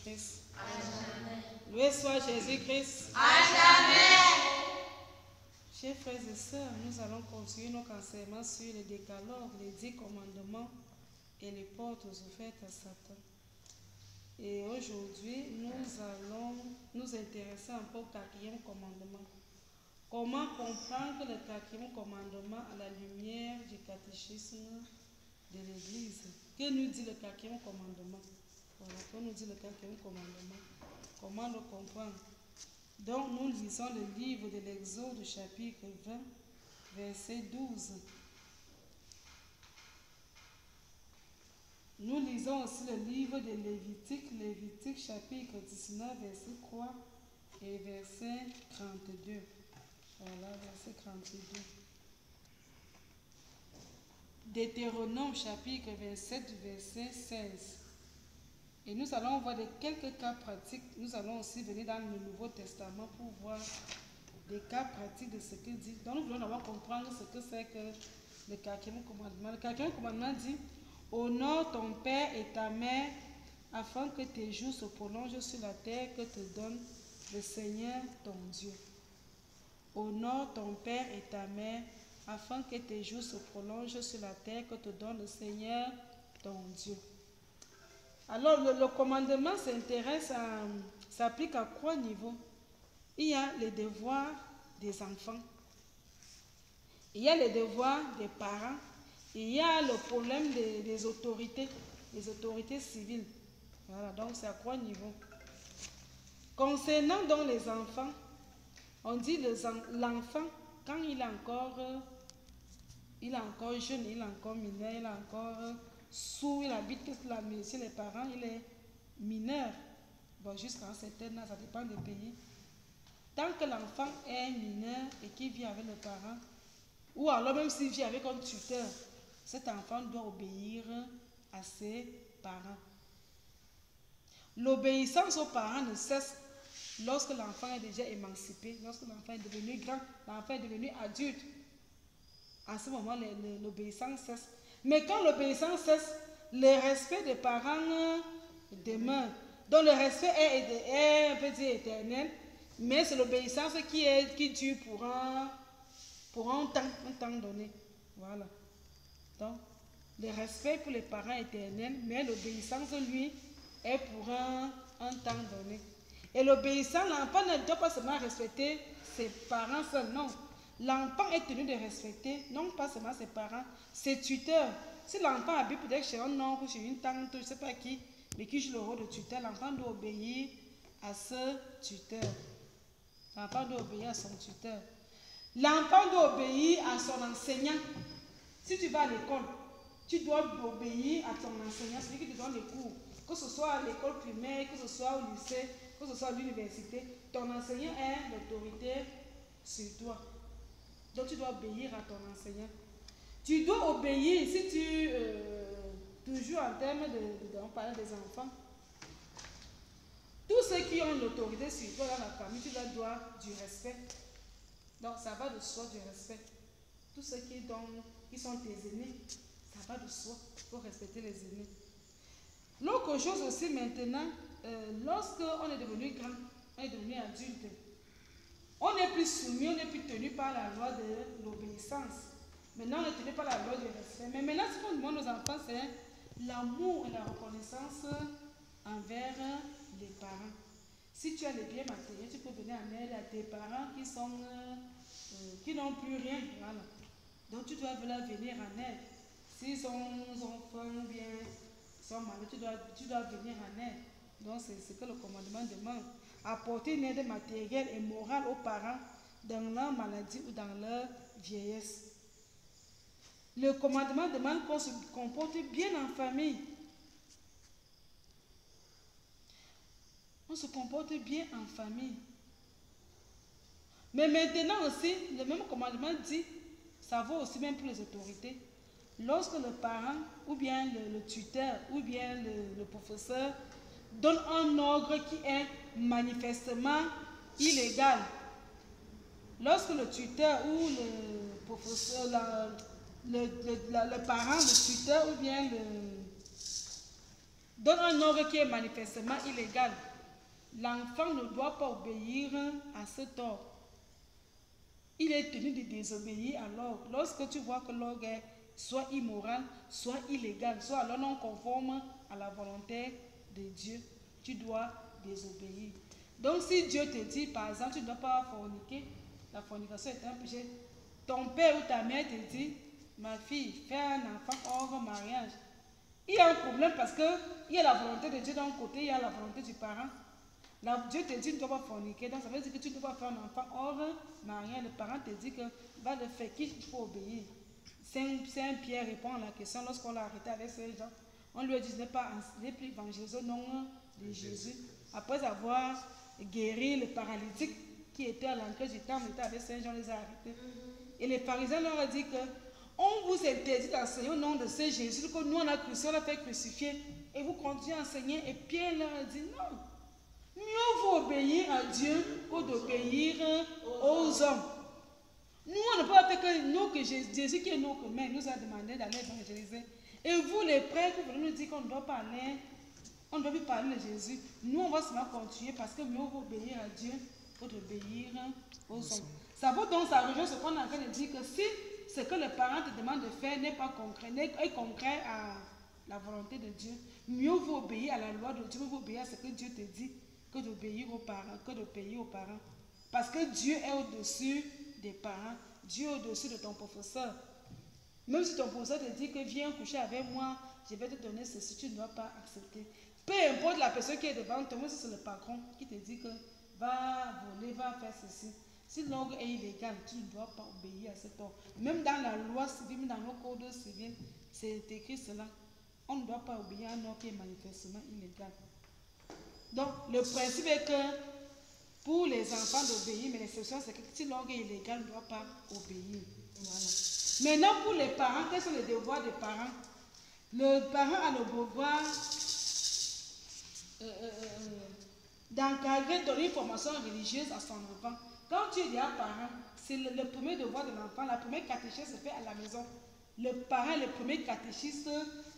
Jésus-Christ. Amen. Loué soit Jésus-Christ. Amen. Chers frères et sœurs, nous allons continuer nos enseignements sur le décalogue, les 10 commandements et les portes offertes à Satan. Et aujourd'hui, nous allons nous intéresser un peu au 4e commandement. Comment comprendre le 4e commandement à la lumière du catéchisme de l'Église? Que nous dit le 4e commandement? Voilà, que nous dit le 4e commandement? Comment le comprendre? Donc, nous lisons le livre de l'Exode, chapitre 20, verset 12. Nous lisons aussi le livre de Lévitique, chapitre 19, verset 3 et verset 32. Voilà, verset 32. Deutéronome, chapitre 27, verset 16. Et nous allons voir quelques cas pratiques. Nous allons aussi venir dans le Nouveau Testament pour voir des cas pratiques de ce que dit. Donc nous voulons d'abord comprendre ce que c'est que le 4e commandement. Le 4e commandement dit: honore ton père et ta mère afin que tes jours se prolongent sur la terre que te donne le Seigneur ton Dieu. Honore ton père et ta mère afin que tes jours se prolongent sur la terre que te donne le Seigneur ton Dieu. Alors, le commandement s'applique à 3 niveaux. Il y a les devoirs des enfants, il y a les devoirs des parents, et il y a le problème des autorités, les autorités civiles. Voilà, donc c'est à 3 niveaux. Concernant donc les enfants, on dit l'enfant, quand il est encore jeune, il est encore mineur, il est encore sourd, il habite chez les parents, il est mineur. Bon, jusqu'à un certain âge, ça dépend des pays. Tant que l'enfant est mineur et qu'il vit avec les parents, ou alors même s'il vit avec un tuteur, cet enfant doit obéir à ses parents. L'obéissance aux parents ne cesse lorsque l'enfant est déjà émancipé, lorsque l'enfant est devenu grand, l'enfant est devenu adulte. À ce moment, l'obéissance cesse. Mais quand l'obéissance cesse, le respect des parents demeure. Donc le respect est un peu dit éternel, mais c'est l'obéissance qui dure pour un temps donné. Voilà. Donc, le respect pour les parents est éternel, mais l'obéissance, lui, est pour un temps donné. Et l'obéissant, l'enfant ne doit pas seulement respecter ses parents seuls, non. L'enfant est tenu de respecter, non pas seulement ses parents, ses tuteurs. Si l'enfant habite peut-être chez un oncle, chez une tante, je ne sais pas qui, mais qui joue le rôle de tuteur, l'enfant doit obéir à ce tuteur. L'enfant doit obéir à son tuteur. L'enfant doit obéir à son enseignant. Si tu vas à l'école, tu dois obéir à ton enseignant, celui qui te donne les cours. Que ce soit à l'école primaire, que ce soit au lycée, que ce soit à l'université, ton enseignant est l'autorité sur toi. Donc tu dois obéir à ton enseignant. Tu dois obéir, si tu, toujours en termes on parle des enfants, tous ceux qui ont l'autorité sur toi dans la famille, tu leur dois du respect. Donc ça va de soi, du respect. Tous ceux qui sont tes aînés, ça va de soi, il faut respecter les aînés. L'autre chose aussi maintenant, lorsqu'on est devenu grand, on est devenu adulte, on n'est plus soumis, on n'est plus tenu par la loi de l'obéissance. Maintenant, on est tenu par la loi du respect. Mais maintenant, ce qu'on demande aux enfants, c'est l'amour et la reconnaissance envers les parents. Si tu as les biens matériels, tu peux venir en aide à tes parents qui n'ont plus rien. Voilà. Donc, tu dois leur venir en aide. S'ils ont faim ou bien sont malades, tu dois venir en aide. Donc, c'est ce que le commandement demande. Apporter une aide matérielle et morale aux parents dans leur maladie ou dans leur vieillesse. Le commandement demande qu'on se comporte bien en famille. On se comporte bien en famille. Mais maintenant aussi, le même commandement dit, ça vaut aussi même pour les autorités. Lorsque le parent, ou bien le tuteur, ou bien le professeur donne un ordre qui est manifestement illégal, lorsque le tuteur ou le professeur, le parent, le tuteur ou bien donne un ordre qui est manifestement illégal, l'enfant ne doit pas obéir à cet ordre. Il est tenu de désobéir à l'ordre. Lorsque tu vois que l'ordre est soit immoral, soit illégal, soit alors non conforme à la volonté de Dieu, tu dois désobéir. Donc si Dieu te dit, par exemple, tu ne dois pas forniquer, la fornication est un péché, ton père ou ta mère te dit, ma fille, fais un enfant hors mariage. Il y a un problème parce qu'il y a la volonté de Dieu d'un côté, il y a la volonté du parent. Dieu te dit, tu ne dois pas forniquer, donc ça veut dire que tu ne dois pas faire un enfant hors mariage. Le parent te dit que va le faire, qu'il faut obéir. Saint Pierre répond à la question lorsqu'on l'a arrêté avec ces gens. On lui a dit, n'est plus évangéliser au nom de Jésus. Après avoir guéri le paralytique qui était à l'entrée du temple, il était avec ces gens, on les a arrêtés. Et les pharisiens leur ont dit que on vous interdit d'enseigner au nom de ce Jésus que nous on a crucifié, on l'a fait crucifier. Et vous continuez à enseigner. Et Pierre leur a dit non. Mieux vaut obéir à Dieu que d'obéir aux hommes. Nous, on ne peut pas faire que nous, que Jésus qui est notre mère, nous a demandé d'aller évangéliser. Et vous, les prêtres, vous voulez nous dire qu'on ne doit pas aller, on ne doit plus parler de Jésus. Nous, on va seulement continuer parce que mieux vaut obéir à Dieu que d'obéir aux hommes. Ça vaut donc, ça rejoint ce qu'on est en train de dire que si ce que le parent te demande de faire n'est pas concret, est concret à la volonté de Dieu, mieux vaut obéir à la loi de Dieu, mieux vaut obéir à ce que Dieu te dit que d'obéir aux parents, que d'obéir aux parents. Parce que Dieu est au-dessus des parents, Dieu est au-dessus de ton professeur. Même si ton professeur te dit que viens coucher avec moi, je vais te donner ceci, tu ne dois pas accepter. Peu importe la personne qui est devant toi, même si c'est le patron qui te dit que va voler, va faire ceci. Si l'ordre est illégal, tu ne dois pas obéir à cet ordre. Même dans la loi civile, même dans nos codes civils, c'est écrit cela. On ne doit pas obéir à un ordre qui est manifestement illégal. Donc, le principe est que pour les enfants d'obéir, mais l'exception c'est que si l'ordre est illégal, on ne doit pas obéir. Voilà. Maintenant, pour les parents, quels sont les devoirs des parents? Le parent a le devoir d'encadrer, donner une formation religieuse à son enfant. Quand tu es déjà parent, c'est le premier devoir de l'enfant. La première catéchèse se fait à la maison. Le parent est le premier catéchiste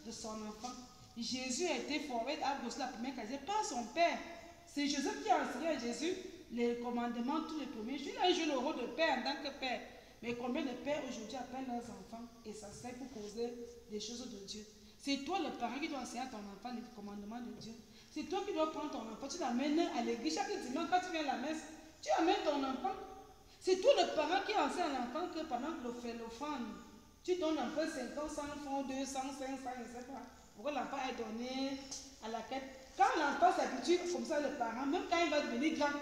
de son enfant. Jésus a été formé à la première catéchèse par son père. C'est Joseph qui a enseigné à Jésus les commandements tous les premiers jours. Il a joué le rôle de père en tant que père. Mais combien de pères aujourd'hui appellent leurs enfants et ça sert pour causer des choses de Dieu? C'est toi le parent qui doit enseigner à ton enfant les commandements de Dieu. C'est toi qui dois prendre ton enfant, tu l'amènes à l'église chaque dimanche quand tu viens à la messe. Tu amènes ton enfant. C'est toi le parent qui enseigne à l'enfant que pendant que le fait l'offrande, tu donnes un peu 50, 100 francs, 200, 500, etc. Pour que l'enfant ait donné à la quête. Quand l'enfant s'habitue comme ça, le parent, même quand il va devenir grand,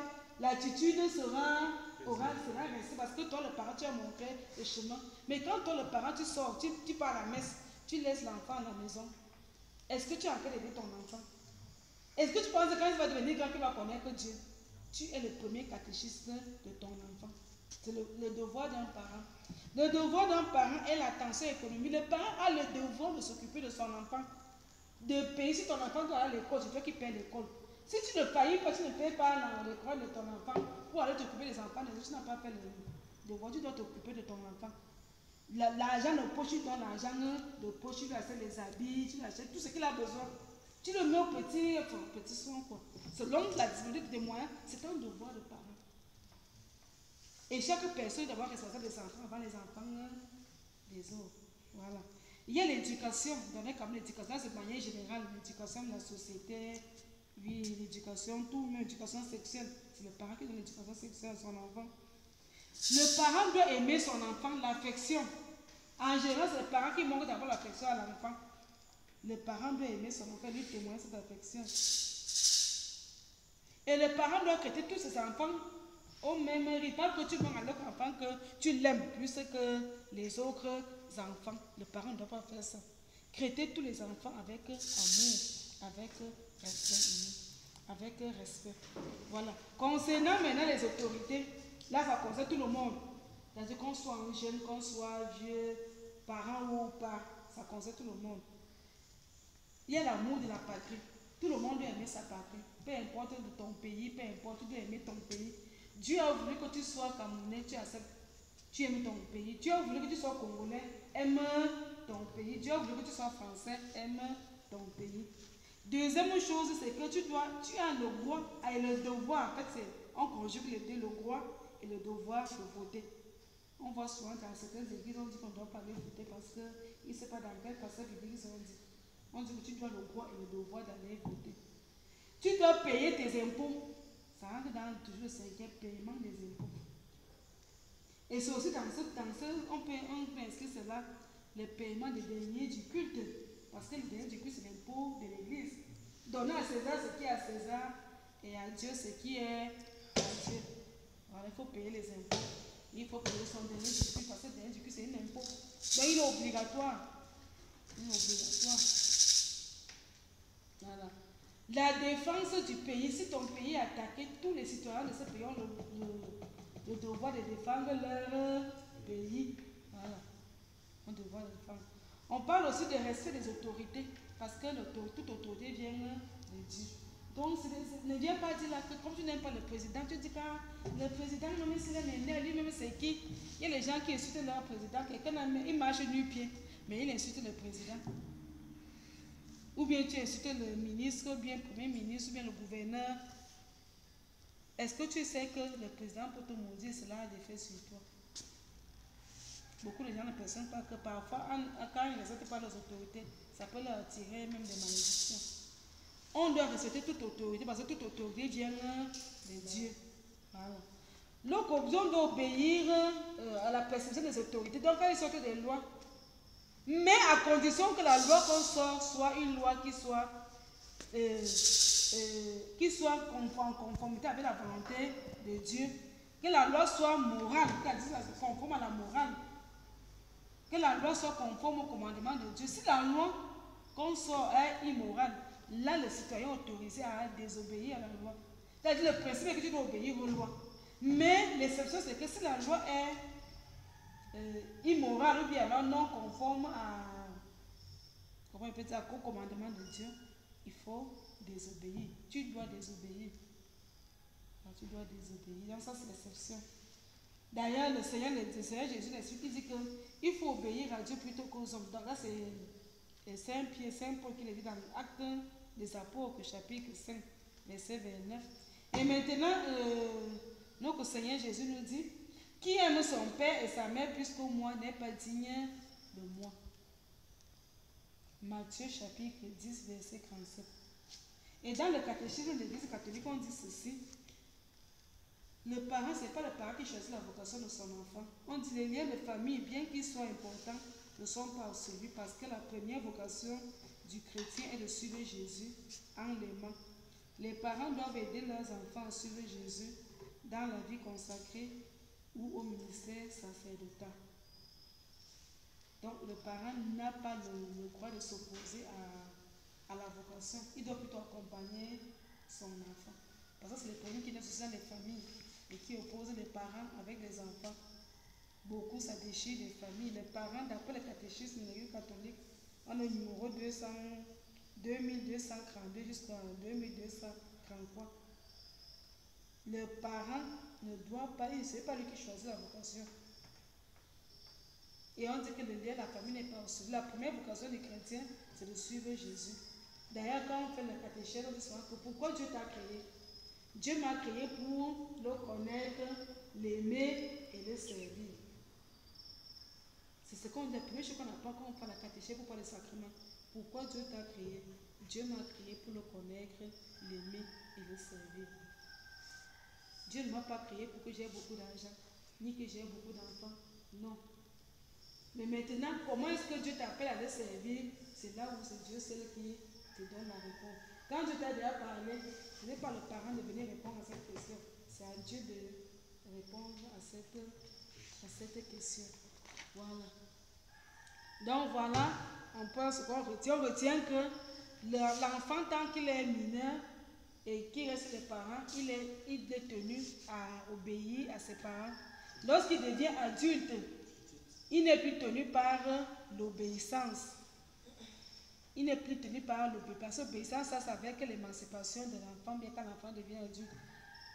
l'attitude sera restée parce que toi, le parent, tu as montré le chemin. Mais quand toi, le parent, tu sors, tu pars à la messe, tu laisses l'enfant à la maison, est-ce que tu es en train d'aider ton enfant? Est-ce que tu penses que quand il va devenir grand, qu'il va connaître Dieu? Tu es le premier catéchiste de ton enfant. C'est le devoir d'un parent. Le devoir d'un parent est l'attention économique. Le parent a le devoir de s'occuper de son enfant. De payer si ton enfant doit aller à l'école, c'est toi qui payes l'école. Si tu ne payes pas, tu ne payes pas l'école de ton enfant pour aller t'occuper des enfants, tu n'as pas fait le devoir, tu dois t'occuper de ton enfant. L'argent de poche, tu donnes l'argent de poche, tu lui achètes les habits, tu lui achètes tout ce qu'il a besoin. Tu le mets au petit soin, quoi. Selon la disponibilité des moyens, c'est un devoir de parent. Et chaque personne doit être responsable des enfants avant les enfants des autres. Voilà. Il y a l'éducation, donner comme l'éducation, c'est de manière générale, l'éducation de la société, oui, l'éducation, tout, même l'éducation sexuelle. C'est le parent qui donne l'éducation sexuelle à son enfant. Le parent doit aimer son enfant, l'affection. En général, c'est le parent qui manque d'avoir l'affection à l'enfant. Le parent doit aimer son enfant, lui témoigner cette affection. Et le parent doit traiter tous ses enfants au même rythme. Pas que tu demandes à l'autre enfant que tu l'aimes plus que les autres enfants. Le parent ne doit pas faire ça. Traiter tous les enfants avec amour, avec respect. Voilà. Concernant maintenant les autorités, là ça concerne tout le monde. C'est-à-dire qu'on soit un jeune, qu'on soit vieux, parent ou pas, ça concerne tout le monde. Il y a l'amour de la patrie. Tout le monde doit aimer sa patrie. Peu importe de ton pays, peu importe, tu dois aimer ton pays. Dieu a voulu que tu sois camerounais, tu acceptes, tu aimes ton pays. Dieu a voulu que tu sois congolais, aime ton pays. Dieu a voulu que tu sois français, aime ton pays. Deuxième chose, c'est que tu as le droit et le devoir. En fait, on conjugue les deux, le droit et le devoir de voter. On voit souvent dans certaines églises, on dit qu'on ne doit pas aller voter parce qu'il ne sait pas dans quel passage d'église on dit. On dit que tu dois le droit et le devoir d'aller voter. Tu dois payer tes impôts. Ça rentre dans toujours le cinquième paiement des impôts. Et c'est aussi on peut inscrire cela, le paiement des derniers du culte. Parce que le dernier du culte, c'est l'impôt de l'église. Donner à César ce qui est à César et à Dieu ce qui est à Dieu. Alors il faut payer les impôts. Il faut payer son dernier du culte parce que le dernier du culte, c'est un impôt. Donc il est obligatoire. Il est obligatoire. Voilà. La défense du pays, si ton pays est attaqué, tous les citoyens de ce pays ont le devoir de défendre leur pays. Voilà. On devoir de défendre. On parle aussi de respect des autorités, parce que toute autorité vient de Dieu. Donc, ne viens pas dire là que comme tu n'aimes pas le président, tu dis que le président, même s'il est né, lui-même c'est qui? Il y a les gens qui insultent leur président, quelqu'un il marche nu-pied, mais il insulte le président. Ou bien tu insultes le ministre, ou bien le premier ministre, ou bien le gouverneur. Est-ce que tu sais que le président peut te maudire, cela a des effets sur toi? Beaucoup de gens ne perçoivent pas que parfois, quand ils ne respectent pas les autorités, ça peut leur attirer même des malédictions. On doit respecter toute autorité parce que toute autorité vient de Dieu. Voilà. Donc, on doit obéir à la prescription des autorités. Donc, quand ils sortent des lois, mais à condition que la loi qu'on sort soit une loi qui soit en conformité avec la volonté de Dieu. Que la loi soit morale, conforme à la morale. Que la loi soit conforme au commandement de Dieu. Si la loi qu'on sort est immorale, là le citoyen est autorisé à désobéir à la loi. C'est-à-dire le principe est que tu dois obéir aux lois. Mais l'exception c'est que si la loi est immorale ou bien alors non conforme au commandement de Dieu, il faut désobéir. Tu dois désobéir. Tu dois désobéir. Donc ça c'est l'exception. D'ailleurs, le Seigneur Jésus l'explique, il dit qu'il faut obéir à Dieu plutôt qu'aux hommes. Donc là, c'est Saint Paul qui le dit dans l'Acte des Apôtres, chapitre 5, verset 29. Et maintenant, notre Seigneur Jésus nous dit, qui aime son père et sa mère plus que moi n'est pas digne de moi. Matthieu chapitre 10, verset 37. Et dans le catéchisme de l'Église catholique, on dit ceci. Le parent, ce n'est pas le parent qui choisit la vocation de son enfant. On dit les liens de famille, bien qu'ils soient importants, ne sont pas suivis parce que la première vocation du chrétien est de suivre Jésus en l'aimant. Les parents doivent aider leurs enfants à suivre Jésus dans la vie consacrée ou au ministère sacerdotal. Donc le parent n'a pas le droit de s'opposer à la vocation. Il doit plutôt accompagner son enfant. Parce que c'est le premier qui est dans les familles et qui oppose les parents avec les enfants. Beaucoup ça déchire les familles. Les parents, d'après le catéchisme de l'Église catholique, on a le numéro 2232 jusqu'à 2233. Le parent ne doit pas, ce n'est pas lui qui choisit la vocation. Et on dit que le lien de la famille n'est pas aussi. La première vocation des chrétiens, c'est de suivre Jésus. D'ailleurs, quand on fait le catéchèse, on dit souvent que pourquoi Dieu t'a créé? Dieu m'a créé pour le connaître, l'aimer et le servir. C'est ce qu'on dit, la première chose qu'on apprend quand on fait la catéchèse pour faire le sacrement. Pourquoi Dieu t'a créé? Dieu m'a créé pour le connaître, l'aimer et le servir. Dieu ne m'a pas créé pour que j'aie beaucoup d'argent, ni que j'aie beaucoup d'enfants. Non. Mais maintenant, comment est-ce que Dieu t'appelle à le servir? C'est là où c'est Dieu seul qui te donne la réponse. Quand Dieu t'a déjà parlé, ce n'est pas le parent de venir répondre à cette question. C'est à Dieu de répondre à cette question. Voilà. Donc voilà, on pense qu'on retient. On retient que l'enfant, tant qu'il est mineur et qu'il reste les parents, il est tenu à obéir à ses parents. Lorsqu'il devient adulte, il n'est plus tenu par l'obéissance. Il n'est plus tenu par l'obéissance. Parce que l'obéissance, ça c'est avec l'émancipation de l'enfant, bien quand l'enfant devient adulte.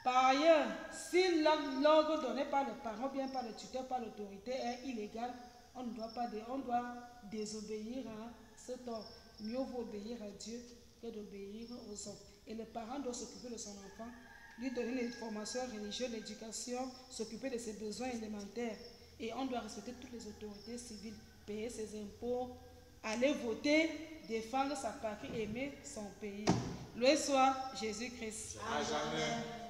Par ailleurs, si l'ordre donné par le parent, bien par le tuteur, par l'autorité est illégal, on doit désobéir à cet ordre. Mieux vaut obéir à Dieu que d'obéir aux hommes. Et le parent doit s'occuper de son enfant, lui donner une formation religieuse, l'éducation, s'occuper de ses besoins élémentaires. Et on doit respecter toutes les autorités civiles, payer ses impôts, aller voter, défendre sa patrie, aimer son pays. Loué soit Jésus-Christ. À jamais.